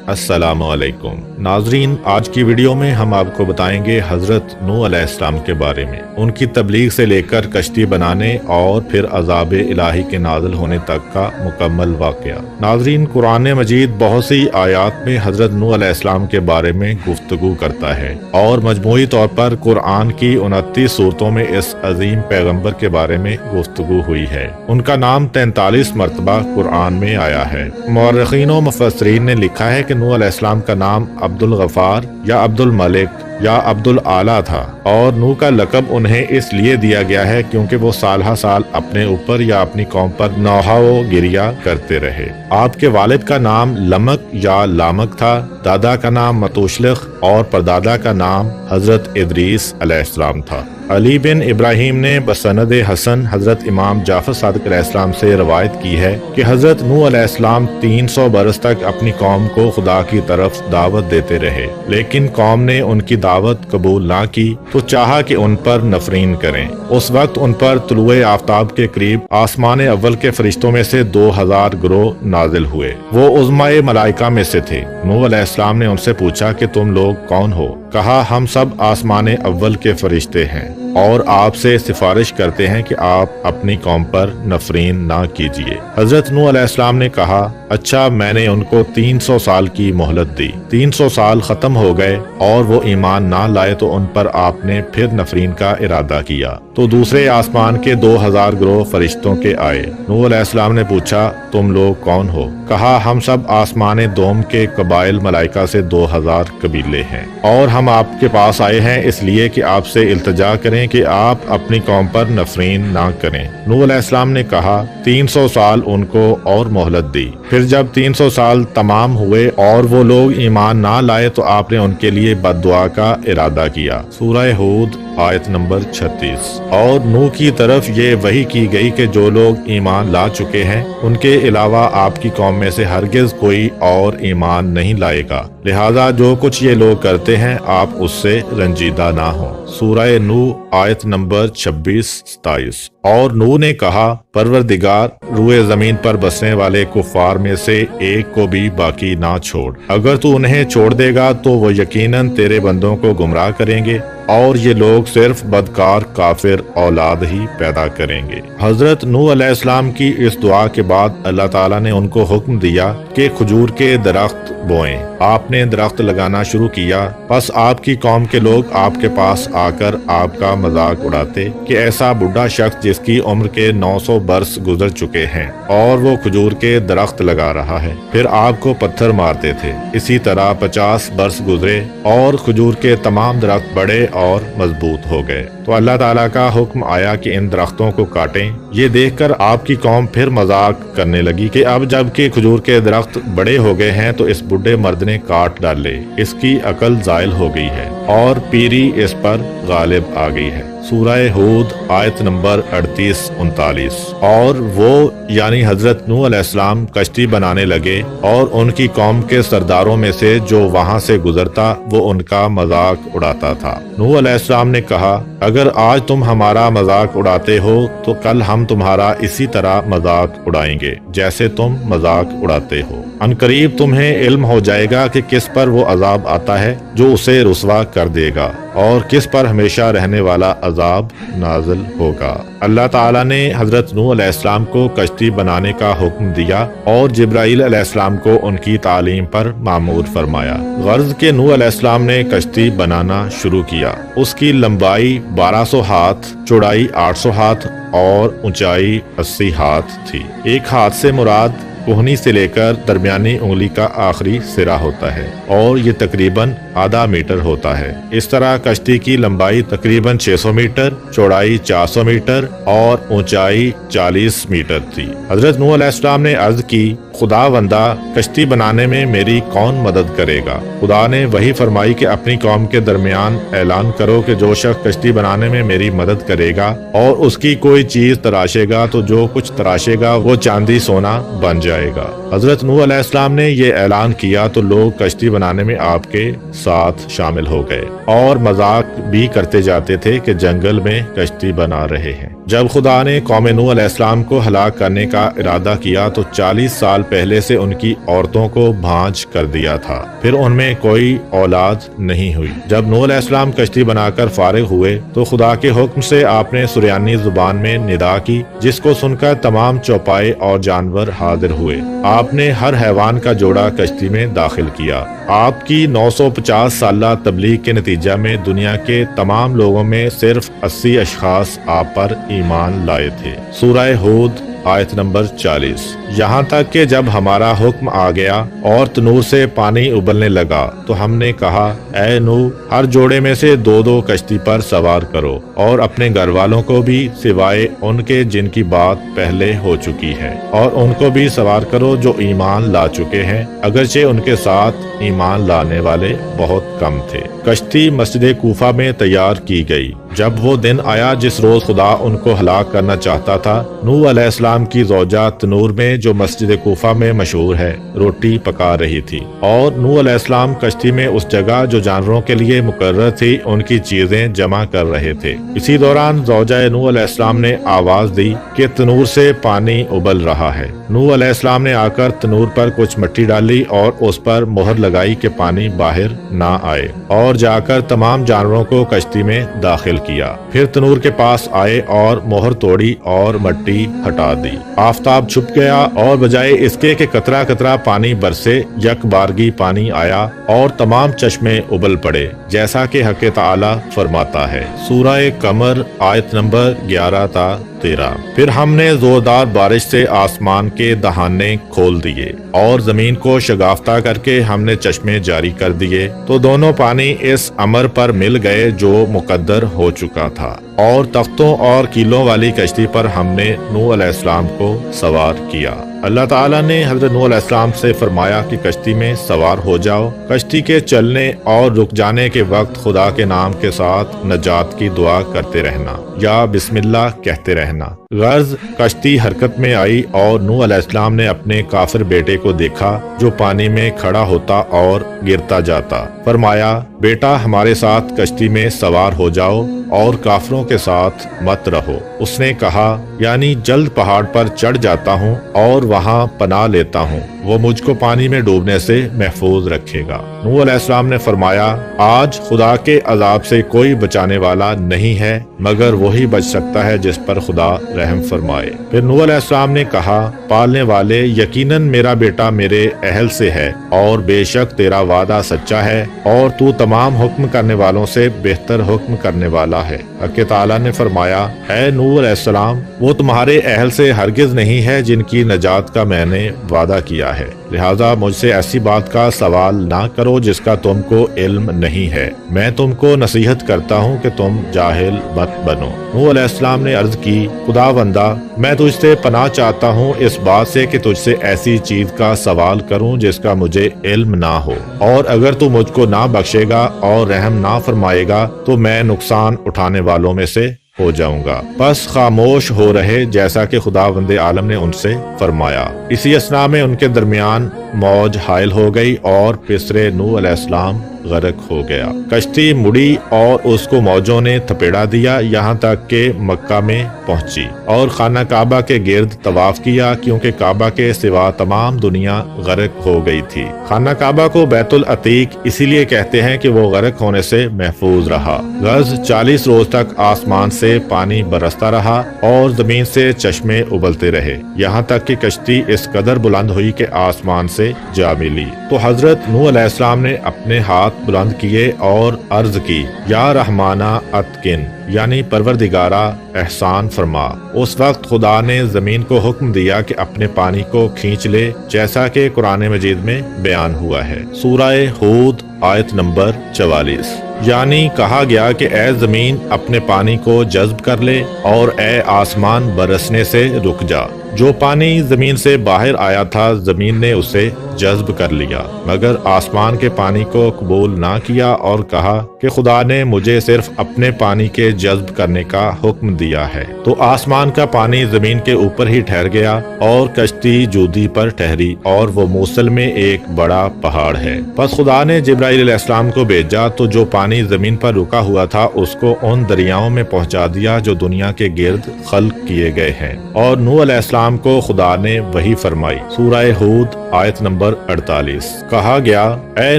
अस्सलाम वालेकुम नाजरीन, आज की वीडियो में हम आपको बताएंगे हजरत नूह अलैहिस्सलाम के बारे में, उनकी तबलीग से लेकर कश्ती बनाने और फिर अजाब इलाही के नाज़िल होने तक का मुकम्मल वाक़या। नाजरीन, कुरान मजीद बहुत सी आयात में हजरत नूह अलैहिस्सलाम के बारे में गुफ्तगू करता है और मजमूई तौर पर कुरान की 29 सूरतों में इस अजीम पैगम्बर के बारे में गुफ्तगू हुई है। उनका नाम 43 मरतबा कुरान में आया है। मुअर्रिखीन व मुफस्सिरीन ने लिखा है कि नूह अलैहिस्सलाम का नाम अब्दुल गफ़ार या अब्दुल मलिक या अब्दुल आला था और नूह का लक़ब उन्हें इसलिए दिया गया है क्योंकि वो साल हर साल अपने ऊपर या अपनी कौम पर नौहा व गिरिया करते रहे। आपके वालिद का नाम लमक या लामक था, दादा का नाम मतुशलिख और परदादा का नाम हजरत इदरीस अलैहिस्सलाम था। अली बिन इब्राहिम ने बसनद हसन हजरत इमाम जाफर सादिक अलैहिस्सलाम से रवायत की है कि हजरत नूह अलैहिस्सलाम 300 बरस तक अपनी कौम को खुदा की तरफ दावत देते रहे, लेकिन कौम ने उनकी दावत कबूल ना की तो चाहा कि उन पर नफरीन करें। उस वक्त उन पर तुलुए आफ्ताब के करीब आसमान अव्वल के फरिश्तों में से 2000 गिरोह नाजिल हुए। वो उज़्माए मलाइका में से थे। नूह अलैहिस्सलाम ने उनसे पूछा कि तुम लोग कौन हो? कहा, हम सब आसमान अव्वल के फरिश्ते हैं और आपसे सिफारिश करते हैं कि आप अपनी कौम पर नफरीन ना कीजिए। हजरत नूह अलैहिस्सलाम ने कहा, अच्छा, मैंने उनको 300 साल की मोहलत दी। 300 साल खत्म हो गए और वो ईमान ना लाए तो उन पर आपने फिर नफरीन का इरादा किया तो दूसरे आसमान के 2000 गिरोह फरिश्तों के आए। नूह अलैहिस्सलाम ने पूछा, तुम लोग कौन हो? कहा, हम सब आसमान दोम के कबाइल मलाइका से 2000 कबीले हैं और हम आपके पास आए हैं इसलिए कि आपसे इल्तिजा करें कि आप अपनी कौम पर नफरीन ना करें। नूह अलैहिस्सलाम ने कहा, 300 साल उनको और मोहलत दी। फिर जब 300 साल तमाम हुए और वो लोग ईमान ना लाए तो आपने उनके लिए बद्दुआ का इरादा किया। सूरह हूद आयत नंबर 36। और नूह की तरफ ये वही की गई कि जो लोग ईमान ला चुके हैं उनके अलावा आपकी कौम में से हरगिज कोई और ईमान नहीं लाएगा, लिहाजा जो कुछ ये लोग करते हैं आप उससे रंजीदा ना हो। सूरह नूह आयत नंबर 26-27। और नूह ने कहा, परवरदिगार, रूए जमीन पर बसने वाले कुफार में से एक को भी बाकी ना छोड़। अगर तू उन्हें छोड़ देगा तो वो यकीनन तेरे बंदों को गुमराह करेंगे और ये लोग सिर्फ बदकार काफिर औलाद ही पैदा करेंगे। हजरत नूह अलैहिस्सलाम की इस दुआ के बाद अल्लाह ताला ने उनको हुक्म दिया कि खजूर के दरख्त बोएं। आपने दरख्त लगाना शुरू किया, बस आपकी कौम के लोग आपके पास आकर आपका मजाक उड़ाते कि ऐसा बुढ़ा शख्स जिसकी उम्र के 900 बरस गुजर चुके हैं और वो खजूर के दरख्त लगा रहा है। फिर आपको पत्थर मारते थे। इसी तरह 50 बरस गुजरे और खजूर के तमाम दरख्त बड़े और मजबूत हो गए तो अल्लाह ताला का हुक्म आया कि इन दरख्तों को काटें। ये देखकर आपकी कौम फिर मजाक करने लगी कि अब जबकि खजूर के दरख्त बड़े हो गए हैं तो इस बुढ़े मर्द ने काट डाले, इसकी अकल जायल हो गई है और पीरी इस पर गालिब आ गई है। सूरह हूद आयत नंबर 38-39। और वो यानी हजरत नूह अलैहिस्सलाम कश्ती बनाने लगे और उनकी कौम के सरदारों में से जो वहां से गुजरता वो उनका मजाक उड़ाता था। नूह अलैहिस्सलाम ने कहा, अगर आज तुम हमारा मजाक उड़ाते हो तो कल हम तुम्हारा इसी तरह मजाक उड़ाएंगे जैसे तुम मजाक उड़ाते हो। अनकरीब तुम्हें इल्म हो जाएगा कि किस पर वो अजाब आता है जो उसे रुसवा कर देगा और किस पर हमेशा रहने वाला अजाब नाजिल होगा। अल्लाह ताला ने हजरत नूह अलैहिस्सलाम को कश्ती बनाने का हुक्म दिया और जिब्राईल अलैहिस्सलाम को उनकी तालीम पर मामूर फरमाया। गर्ज के नूह अलैहिस्सलाम ने कश्ती बनाना शुरू किया। उसकी लंबाई 1200 हाथ, चौड़ाई 800 हाथ और ऊंचाई 80 हाथ थी। एक हाथ से मुराद कोहनी से लेकर दरमियानी उंगली का आखिरी सिरा होता है और ये तकरीबन आधा मीटर होता है। इस तरह कश्ती की लंबाई तकरीबन 600 मीटर, चौड़ाई 400 मीटर और ऊंचाई 40 मीटर थी। हजरत नूह अलैहिस्सलाम ने अर्ज की, खुदावंदा, कश्ती बनाने में मेरी कौन मदद करेगा? खुदा ने वही फरमाई कि अपनी कौम के दरमियान ऐलान करो कि जो शख्स कश्ती बनाने में मेरी मदद करेगा और उसकी कोई चीज तराशेगा तो जो कुछ तराशेगा वो चांदी सोना बन जाएगा। हजरत नूह अलैहिस्सलाम ने ये ऐलान किया तो लोग कश्ती बनाने में आपके साथ शामिल हो गए और मजाक भी करते जाते थे कि जंगल में कश्ती बना रहे हैं। جب خدا نے قوم نوح علیہ السلام کو ہلاک کرنے کا ارادہ کیا تو 40 سال پہلے سے ان کی عورتوں کو بھانج کر دیا تھا، پھر ان میں کوئی اولاد نہیں ہوئی۔ جب نوح علیہ السلام کشتی بنا کر فارغ ہوئے تو خدا کے حکم سے آپ نے سریانی زبان میں ندا کی، جس کو سن کر تمام چوپائے اور جانور حاضر ہوئے۔ آپ نے ہر حیوان کا جوڑا کشتی میں داخل کیا۔ آپ کی 950 سالہ تبلیغ کے نتیجہ میں دنیا کے تمام لوگوں میں صرف 80 اشخاص آپ پر ایمان لائے تھے۔ سورہ ہود آیت نمبر 40۔ یہاں تک کہ جب ہمارا حکم آ گیا اور تنور سے پانی ابلنے لگا تو ہم نے کہا، اے نوح، ہر جوڑے میں سے 2 کشتی پر سوار کرو اور اپنے گھر والوں کو بھی سوائے ان کے جن کی بات پہلے ہو چکی ہے، اور ان کو بھی سوار کرو جو ایمان لا چکے ہیں، اگرچہ ان کے ساتھ ایمان لانے والے بہت کم تھے۔ کشتی مسجد کوفہ میں تیار کی گئی۔ جب وہ دن آیا جس روز خدا ان کو ہلاک کرنا چاہتا تھا، نوح علیہ السلام کی زوجہ تنور میں جو مسجد کوفہ میں مشہور ہے روٹی پکا رہی تھی، اور نوح علیہ السلام کشتی میں اس جگہ جو جانوروں کے لیے مقرر تھی ان کی چیزیں جمع کر رہے تھے۔ اسی دوران زوجہ نوح علیہ السلام نے آواز دی کہ تنور سے پانی ابل رہا ہے۔ نوح علیہ السلام نے آ کر تنور پر کچھ مٹی ڈالی اور اس پر مہر لگائی کہ پانی باہر نہ آئے، اور جا کر تمام جانوروں کو کشتی میں داخل کیا۔ پھر تنور کے پاس آئے اور مہر توڑی اور مٹی ہٹا دی۔ آفتاب چھپ گیا اور بجائے اس کے کہ قطرہ قطرہ پانی برسے، یک بارگی پانی آیا اور تمام چشمے ابل پڑے، جیسا کہ حق تعالی فرماتا ہے۔ سورہ قمر آیت نمبر 11 تا 13۔ پھر ہم نے زوردار بارش سے آسمان کے دہانے کھول دیے اور زمین کو شگافتہ کر کے ہم نے چشمے جاری کر دیے، تو دونوں پانی اس امر پر مل گئے جو مقدر ہو چکا تھا، اور تختوں اور کیلوں والی کشتی پر ہم نے نوح علیہ السلام کو سوار کیا۔ اللہ تعالیٰ نے حضرت نوح علیہ السلام سے فرمایا کہ کشتی میں سوار ہو جاؤ۔ کشتی کے چلنے اور رک جانے کے وقت خدا کے نام کے ساتھ نجات کی دعا کرتے رہنا یا بسم اللہ کہتے رہنا۔ غرض کشتی حرکت میں آئی اور نوح علیہ السلام نے اپنے کافر بیٹے کو دیکھا جو پانی میں کھڑا ہوتا اور گرتا جاتا۔ فرمایا، بیٹا ہمارے ساتھ کشتی میں سوار ہو جاؤ اور کافروں کے ساتھ مت رہو۔ اس نے کہا، یعنی جلد پہاڑ پر چڑھ جاتا ہوں اور وہاں پناہ لیتا ہوں، وہ مجھ کو پانی میں ڈوبنے سے محفوظ رکھے گا۔ نوح علیہ السلام نے فرمایا، آج خدا کے عذاب سے کوئی بچانے والا نہیں ہے مگر وہی بچ سکتا ہے جس پر خدا رحم فرمائے۔ پھر نوح علیہ السلام نے کہا، پالنے والے، یقیناً میرا بیٹا میرے اہل سے ہے اور بے شک تیرا وعدہ سچا ہے اور تو تمام حکم کرنے والوں سے بہتر حکم کرنے والا ہے۔ حق تعالیٰ نے فرمایا، اے نوح علیہ السلام، وہ تمہارے اہل سے ہرگز نہیں ہے جن کی نجات کا میں نے وعدہ کیا ہے، لہذا مجھ سے ایسی بات کا سوال نہ کرو جس کا تم کو علم نہیں ہے۔ میں تم کو نصیحت کرتا ہوں کہ تم جاہل مت بنو۔ نوح علیہ السلام نے عرض کی، خدا بندہ، میں تجھ سے پناہ چاہتا ہوں اس بات سے کہ تجھ سے ایسی چیز کا سوال کروں جس کا مجھے علم نہ ہو، اور اگر تو مجھ کو نہ بخشے گا اور رحم نہ فرمائے گا تو میں نقصان اٹھانے والوں میں سے ہو جاؤں گا۔ بس خاموش ہو رہے جیسا کہ خداوند عالم نے ان سے فرمایا۔ اسی اثنا میں ان کے درمیان موج حائل ہو گئی اور پسرے نوح علیہ السلام غرق ہو گیا۔ کشتی مڑی اور اس کو موجوں نے تھپیڑا دیا یہاں تک کہ مکہ میں پہنچی اور خانہ کعبہ کے گرد طواف کیا، کیونکہ کعبہ کے سوا تمام دنیا غرق ہو گئی تھی۔ خانہ کعبہ کو بیت العتیق اسی لیے کہتے ہیں کہ وہ غرق ہونے سے محفوظ رہا۔ غرض 40 روز تک آسمان سے پانی برستا رہا اور زمین سے چشمے ابلتے رہے، یہاں تک کہ کشتی اس قدر بلند ہوئی کہ آسمان سے جا ملی۔ تو حضرت نوح علیہ السلام نے اپنے ہاتھ بلند کیے اور عرض کی، یا رحمانہ اتقن، یعنی پروردگارہ احسان فرما۔ اس وقت خدا نے زمین کو حکم دیا کہ اپنے پانی کو کھینچ لے، جیسا کہ قرآن مجید میں بیان ہوا ہے۔ سورہ ہود آیت نمبر 44۔ یعنی کہا گیا کہ اے زمین اپنے پانی کو جذب کر لے اور اے آسمان برسنے سے رک جا۔ जो पानी जमीन से बाहर आया था जमीन ने उसे जज्ब कर लिया, मगर आसमान के पानी को कबूल ना किया और कहा कि खुदा ने मुझे सिर्फ अपने पानी के जज्ब करने का हुक्म दिया है। तो आसमान का पानी जमीन के ऊपर ही ठहर गया और कश्ती जूदी पर ठहरी और वो मूसल में एक बड़ा पहाड़ है। बस खुदा ने जिब्राइल अलैहिस्सलाम को भेजा तो जो पानी जमीन पर रुका हुआ था उसको उन दरियाओं में पहुंचा दिया जो दुनिया के गिर्द खल्क किए गए हैं। और नूह अलैहिस्सलाम को खुदा ने वही फरमाई। सूरह हूद आयत नंबर 48। कहा गया, ए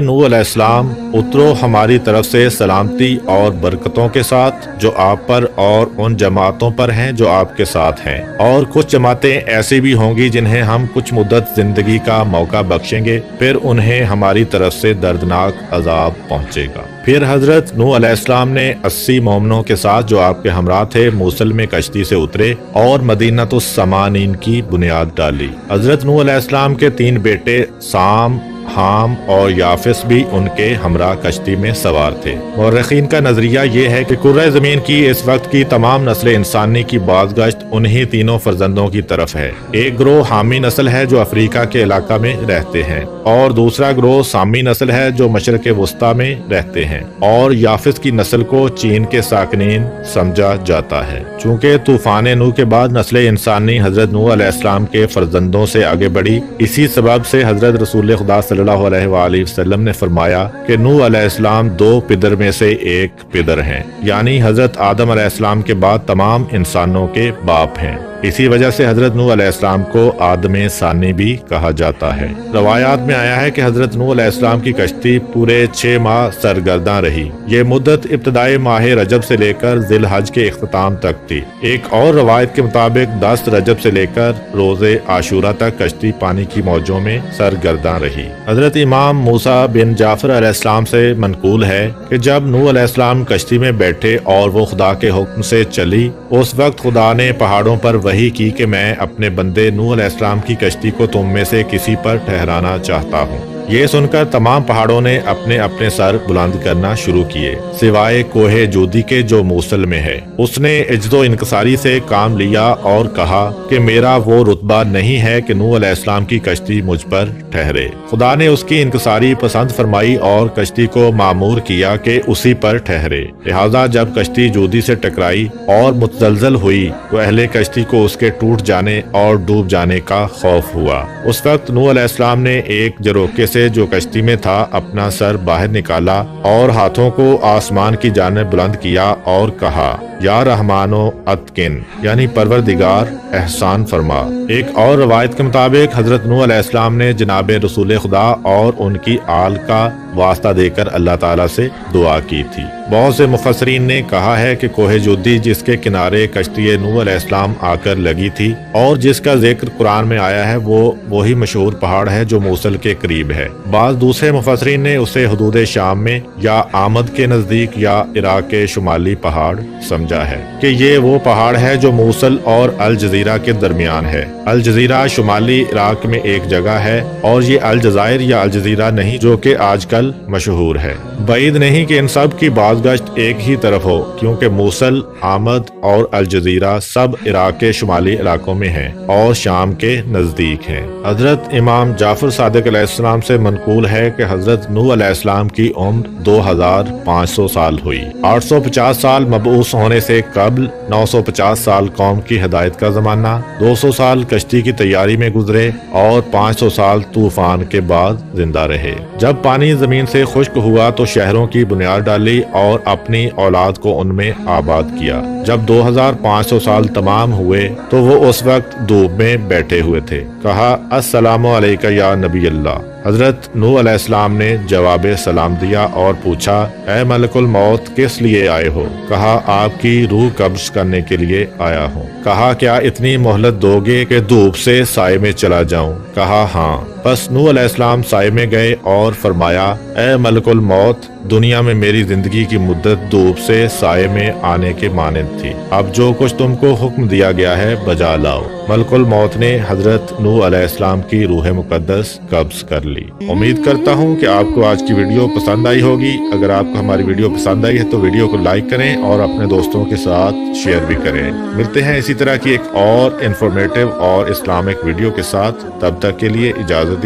नूह अलैहिस्सलाम, उतरो हमारी तरफ से सलामती और बरकतों के साथ जो आप पर और उन जमातों पर हैं जो आपके साथ हैं। और कुछ जमातें ऐसी भी होंगी जिन्हें हम कुछ मुद्दत जिंदगी का मौका बख्शेंगे, फिर उन्हें हमारी तरफ से दर्दनाक अजाब पहुंचेगा। फिर हजरत नूह अलैहिस्सलाम ने 80 मोमिनों के साथ जो आपके हमरा थे मूसल में कश्ती से उतरे और मदीनतुस समानीन की बुनियाद डाली। हजरत नूह अलैहिस्सलाम के 3 बेटे साम, हाम और याफिस भी उनके हमरा कश्ती में सवार थे। मुर्रिखीन का नजरिया ये है कि कुर्रे जमीन की इस वक्त की तमाम नस्ल इंसानी की बाज़गश्त उन्हीं तीनों फर्जंदों की तरफ है। एक ग्रोह हामी नस्ल है जो अफ्रीका के इलाका में रहते हैं, और दूसरा ग्रोह सामी नस्ल है जो मशरक़ वस्ता में रहते हैं, और याफिस की नस्ल को चीन के साकिनीन समझा जाता है। चूँकि तूफान नूह के बाद नस्ल इंसानी हजरत नूह अलैहिस्सलाम के फर्जंदों से आगे बढ़ी, इसी सबब से हजरत रसूल खुदा सल्लल्लाहु अलैहि वसल्लम ने फरमाया कि नूह अलैहिस्सलाम 2 पिदर में से एक पिदर हैं, यानी हजरत आदम अलैहिस्सलाम के बाद तमाम इंसानों के बाप हैं। इसी वजह से हजरत नूह अलैहिस्सलाम को आदमे सानी भी कहा जाता है। रवायात में आया है कि हजरत नूह अलैहिस्सलाम की कश्ती पूरे 6 माह सरगर्दा रही। ये मुद्दत इब्तदाई माह रजब से लेकर जिल हज के इख्तिताम तक थी। एक और रवायत के मुताबिक 10 रजब से लेकर रोजे आशूरा तक कश्ती पानी की मौजों में सरगर्दा रही। हजरत इमाम मूसा बिन जाफर अलैहिस्सलाम से मनकूल है कि जब नूह अलैहिस्सलाम कश्ती में बैठे और वो खुदा के हुक्म से चली, उस वक्त खुदा ने पहाड़ों पर वही की कि मैं अपने बंदे नूह अलैहिस्सलाम की कश्ती को तुम में से किसी पर ठहराना चाहता हूँ। ये सुनकर तमाम पहाड़ों ने अपने अपने सर बुलंद करना शुरू किए, सिवाय कोहे जूदी के जो मूसल में है। उसने इज्जो इनकसारी से काम लिया और कहा कि मेरा वो रुतबा नहीं है कि नूह अलैहिस्सलाम की कश्ती मुझ पर ठहरे। खुदा ने उसकी इनकसारी पसंद फरमाई और कश्ती को मामूर किया कि उसी पर ठहरे। लिहाजा जब कश्ती जूदी से टकराई और मुतजलजल हुई तो अहले कश्ती को उसके टूट जाने और डूब जाने का खौफ हुआ। उस वक्त नूह अलैहिस्सलाम ने एक जरोके से जो कश्ती में था अपना सर बाहर निकाला और हाथों को आसमान की जानिब बुलंद किया और कहा, या रहमानो अतकिन, यानी परवरदिगार एहसान फरमा। एक और रवायत के मुताबिक हजरत नूह अलैहिस्सलाम ने जनाब रसूल खुदा और उनकी आल का वास्ता देकर अल्लाह ताला से दुआ की थी। बहुत से मुफस्सरीन ने कहा है कि कोहे जूदी जिसके किनारे कश्ती नूह अलैहिस्सलाम आकर लगी थी और जिसका जिक्र कुरान में आया है, वो वही मशहूर पहाड़ है जो मूसल के करीब है। बाज़ दूसरे मुफस्सरीन ने उसे हुदूद शाम में या आमद के नजदीक या इराक के शुमाली पहाड़ समझा है कि ये वो पहाड़ है जो मूसल और अल जजीरा के दरमियान है। अल जजीरा शुमाली इराक में एक जगह है और ये अल जजायर या अल जजीरा नहीं जो कि आजकल मशहूर है। बाइद नहीं कि इन सब की बाज़गश्त एक ही तरफ हो, क्योंकि मूसल, आमद और अल जजीरा सब इराक के शुमाली इलाकों में हैं और शाम के नजदीक हैं। हजरत इमाम जाफर सादिक अलैहिस्सलाम से मनकूल है कि हजरत नूह अलैहिस्सलाम की उम्र 2500 साल हुई। 850 साल मबऊस होने से कबल, 950 साल कौम की हिदायत का जमाना, 200 साल कश्ती की तैयारी में गुजरे और 500 साल तूफान के बाद जिंदा रहे। जब पानी जमीन से खुश्क हुआ तो शहरों की बुनियाद डाली और अपनी औलाद को उनमें आबाद किया। जब 2500 साल तमाम हुए तो वो उस वक्त धूप में बैठे हुए थे। कहा, अस्सलामु अलैका या नबी अल्लाह। हजरत नूह अलैहिस्सलाम ने जवाब सलाम दिया और पूछा, ऐ मलकुल मौत, किस लिए आए हो? कहा, आपकी रूह कब्ज करने के लिए आया हूँ। कहा, क्या इतनी मोहलत दोगे कि धूप से साए में चला जाऊं? कहा, हाँ। बस नूह अलैहिस्सलाम साए में गए और फरमाया, ऐ मलकुल मौत, दुनिया में मेरी जिंदगी की मुद्दत धूप से साए में आने के मानंद थी। अब जो कुछ तुमको हुक्म दिया गया है बजा लाओ। मलकुल मौत ने हजरत नूह अलैहिस्सलाम की रूह मुकद्दस कब्ज कर ली। उम्मीद करता हूँ कि आपको आज की वीडियो पसंद आई होगी। अगर आपको हमारी वीडियो पसंद आई है तो वीडियो को लाइक करें और अपने दोस्तों के साथ शेयर भी करें। मिलते हैं इसी तरह की एक और इंफॉर्मेटिव और इस्लामिक वीडियो के साथ। तब तक के लिए इजाजत